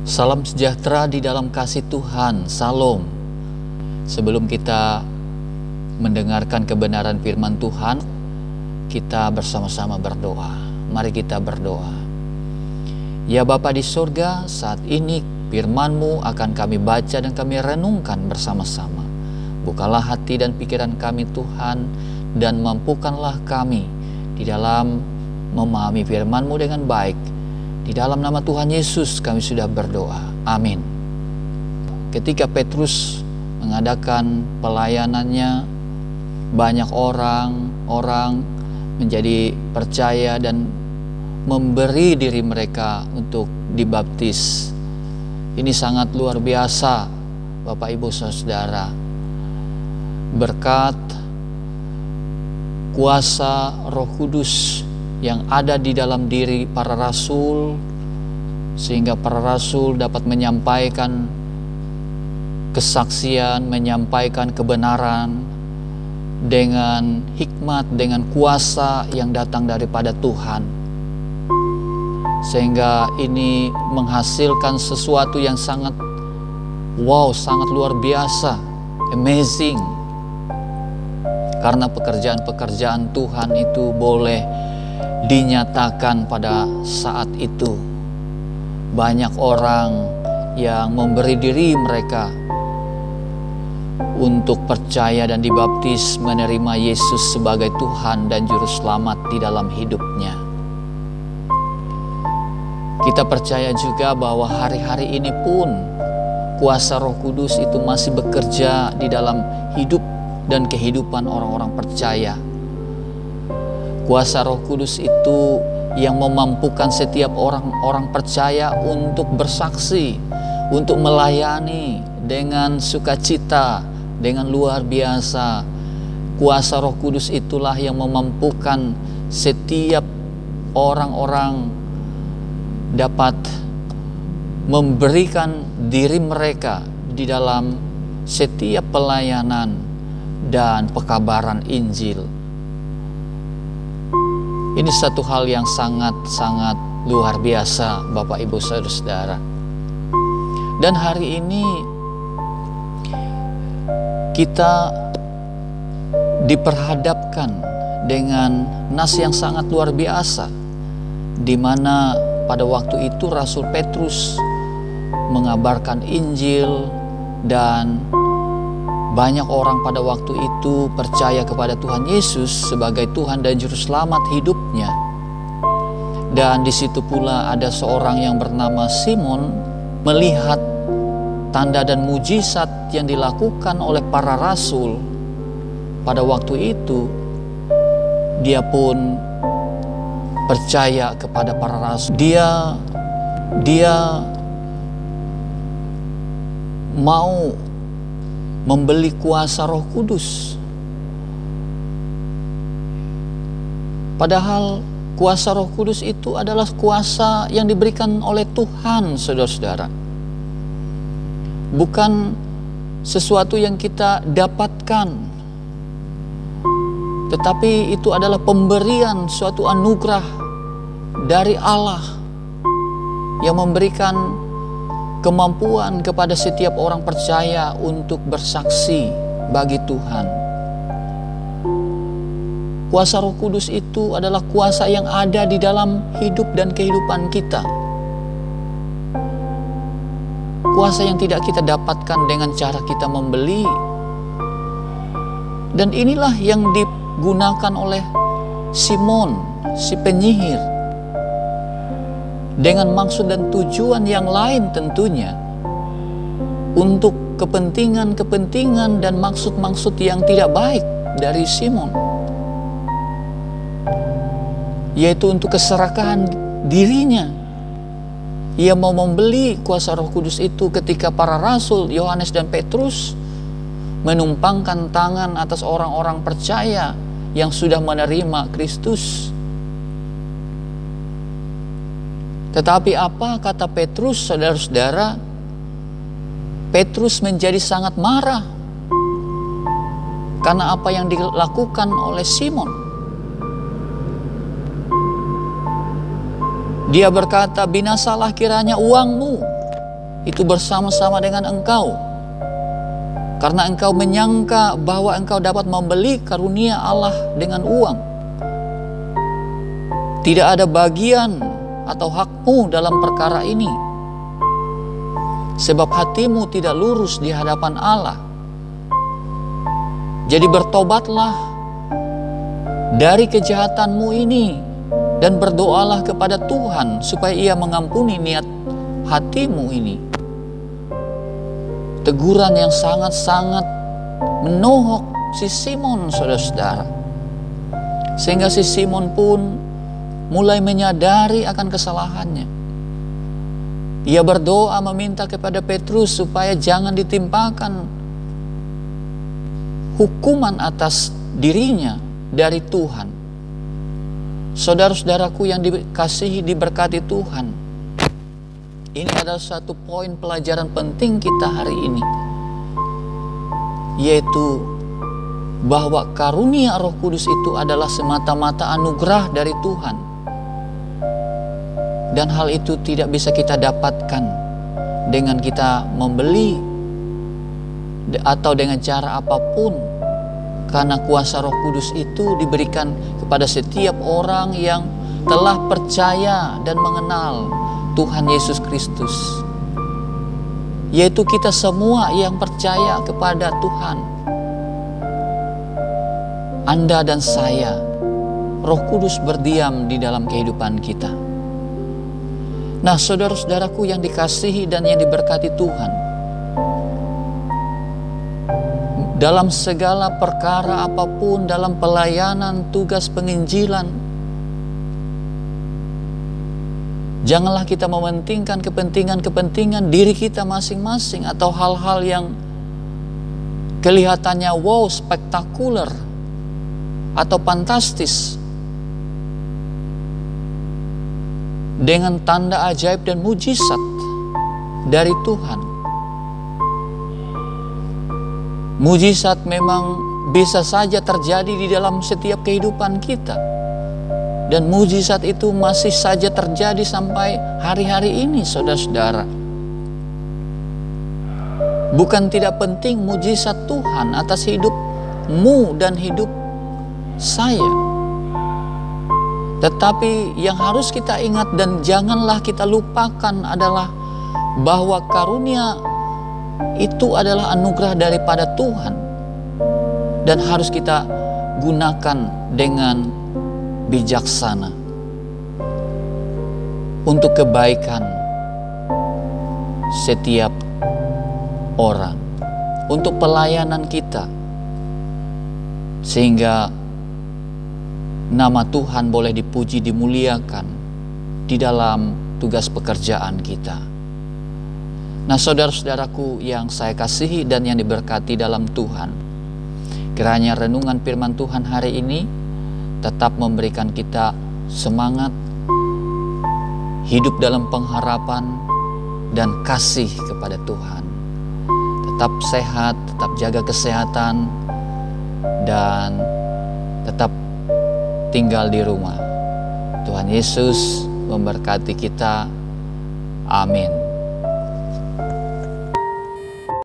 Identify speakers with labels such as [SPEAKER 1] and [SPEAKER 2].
[SPEAKER 1] Salam sejahtera di dalam kasih Tuhan, Salam. Sebelum kita mendengarkan kebenaran firman Tuhan, kita bersama-sama berdoa. Mari kita berdoa. Ya Bapa di surga, saat ini firman-Mu akan kami baca dan kami renungkan bersama-sama. Bukalah hati dan pikiran kami Tuhan, dan mampukanlah kami di dalam memahami firman-Mu dengan baik. Di dalam nama Tuhan Yesus kami sudah berdoa. Amin. Ketika Petrus mengadakan pelayanannya, banyak orang menjadi percaya dan memberi diri mereka untuk dibaptis. Ini sangat luar biasa, Bapak Ibu Saudara. Berkat kuasa Roh Kudus yang ada di dalam diri para rasul, sehingga para rasul dapat menyampaikan kesaksian, menyampaikan kebenaran dengan hikmat, dengan kuasa yang datang daripada Tuhan, sehingga ini menghasilkan sesuatu yang sangat sangat luar biasa, amazing, karena pekerjaan-pekerjaan Tuhan itu boleh dinyatakan pada saat itu. Banyak orang yang memberi diri mereka untuk percaya dan dibaptis, menerima Yesus sebagai Tuhan dan Juru Selamat di dalam hidupnya. Kita percaya juga bahwa hari-hari ini pun kuasa Roh Kudus itu masih bekerja di dalam hidup dan kehidupan orang-orang percaya. Kuasa Roh Kudus itu yang memampukan setiap orang-orang percaya untuk bersaksi, untuk melayani dengan sukacita, dengan luar biasa. Kuasa Roh Kudus itulah yang memampukan setiap orang-orang dapat memberikan diri mereka di dalam setiap pelayanan dan pekabaran Injil. Ini satu hal yang sangat-sangat luar biasa, Bapak Ibu Saudara-saudara. Dan hari ini kita diperhadapkan dengan nas yang sangat luar biasa, di mana pada waktu itu Rasul Petrus mengabarkan Injil, dan banyak orang pada waktu itu percaya kepada Tuhan Yesus sebagai Tuhan dan Juru Selamat hidupnya. Dan di situ pula ada seorang yang bernama Simon melihat tanda dan mujizat yang dilakukan oleh para rasul. Pada waktu itu dia pun percaya kepada para rasul. Dia mau membeli kuasa Roh Kudus. Padahal kuasa Roh Kudus itu adalah kuasa yang diberikan oleh Tuhan, saudara-saudara. Bukan sesuatu yang kita dapatkan, tetapi itu adalah pemberian, suatu anugerah dari Allah yang memberikan kemampuan kepada setiap orang percaya untuk bersaksi bagi Tuhan. Kuasa Roh Kudus itu adalah kuasa yang ada di dalam hidup dan kehidupan kita. Kuasa yang tidak kita dapatkan dengan cara kita membeli. Dan inilah yang digunakan oleh Simon, si penyihir, dengan maksud dan tujuan yang lain tentunya, untuk kepentingan-kepentingan dan maksud-maksud yang tidak baik dari Simon, yaitu untuk keserakahan dirinya. Ia mau membeli kuasa Roh Kudus itu ketika para rasul Yohanes dan Petrus menumpangkan tangan atas orang-orang percaya yang sudah menerima Kristus. Tetapi apa kata Petrus, saudara-saudara? Petrus menjadi sangat marah karena apa yang dilakukan oleh Simon. Dia berkata, binasalah kiranya uangmu itu bersama-sama dengan engkau. Karena engkau menyangka bahwa engkau dapat membeli karunia Allah dengan uang. Tidak ada bagian atau hakmu dalam perkara ini. Sebab hatimu tidak lurus di hadapan Allah. Jadi bertobatlah dari kejahatanmu ini dan berdoalah kepada Tuhan supaya Ia mengampuni niat hatimu ini. Teguran yang sangat-sangat menohok si Simon, saudara-saudara. Sehingga si Simon pun mulai menyadari akan kesalahannya. Ia berdoa meminta kepada Petrus supaya jangan ditimpakan hukuman atas dirinya dari Tuhan. Saudara-saudaraku yang dikasihi, diberkati Tuhan, ini adalah satu poin pelajaran penting kita hari ini, yaitu bahwa karunia Roh Kudus itu adalah semata-mata anugerah dari Tuhan. Dan hal itu tidak bisa kita dapatkan dengan kita membeli atau dengan cara apapun. Karena kuasa Roh Kudus itu diberikan kepada setiap orang yang telah percaya dan mengenal Tuhan Yesus Kristus. Yaitu kita semua yang percaya kepada Tuhan. Anda dan saya, Roh Kudus berdiam di dalam kehidupan kita. Nah, saudara-saudaraku yang dikasihi dan yang diberkati Tuhan, dalam segala perkara apapun, dalam pelayanan tugas penginjilan, janganlah kita mementingkan kepentingan diri kita masing-masing atau hal-hal yang kelihatannya wow, spektakuler atau fantastis dengan tanda ajaib dan mujizat dari Tuhan. Mujizat memang bisa saja terjadi di dalam setiap kehidupan kita. Dan mujizat itu masih saja terjadi sampai hari-hari ini, saudara-saudara. Bukan tidak penting mujizat Tuhan atas hidupmu dan hidup saya. Tetapi yang harus kita ingat dan janganlah kita lupakan adalah bahwa karunia itu adalah anugerah daripada Tuhan. Dan harus kita gunakan dengan bijaksana untuk kebaikan setiap orang, untuk pelayanan kita, sehingga nama Tuhan boleh dipuji, dimuliakan di dalam tugas pekerjaan kita. Nah, saudara-saudaraku yang saya kasihi dan yang diberkati dalam Tuhan, kiranya renungan firman Tuhan hari ini tetap memberikan kita semangat, hidup dalam pengharapan dan kasih kepada Tuhan. Tetap sehat, tetap jaga kesehatan, dan tetap tinggal di rumah. Tuhan Yesus memberkati kita. Amin.